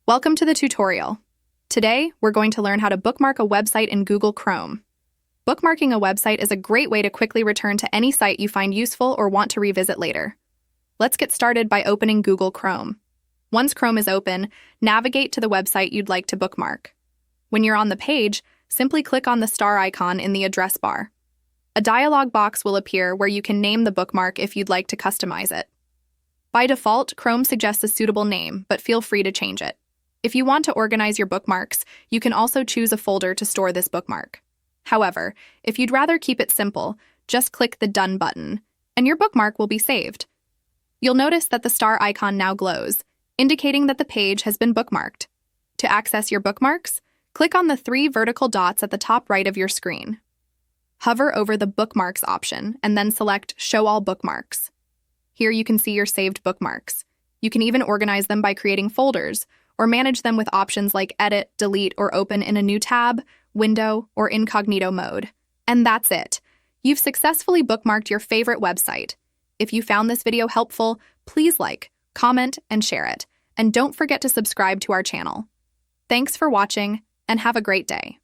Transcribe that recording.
Welcome to the tutorial. Today, we're going to learn how to bookmark a website in Google Chrome. Bookmarking a website is a great way to quickly return to any site you find useful or want to revisit later. Let's get started by opening Google Chrome. Once Chrome is open, navigate to the website you'd like to bookmark. When you're on the page, simply click on the star icon in the address bar. A dialog box will appear where you can name the bookmark if you'd like to customize it. By default, Chrome suggests a suitable name, but feel free to change it. If you want to organize your bookmarks, you can also choose a folder to store this bookmark. However, if you'd rather keep it simple, just click the Done button, and your bookmark will be saved. You'll notice that the star icon now glows, indicating that the page has been bookmarked. To access your bookmarks, click on the 3 vertical dots at the top right of your screen. Hover over the Bookmarks option and then select Show All Bookmarks. Here you can see your saved bookmarks. You can even organize them by creating folders, or manage them with options like Edit, Delete, or Open in a new tab, window, or incognito mode. And that's it. You've successfully bookmarked your favorite website. If you found this video helpful, please like, comment, and share it. And don't forget to subscribe to our channel. Thanks for watching, and have a great day.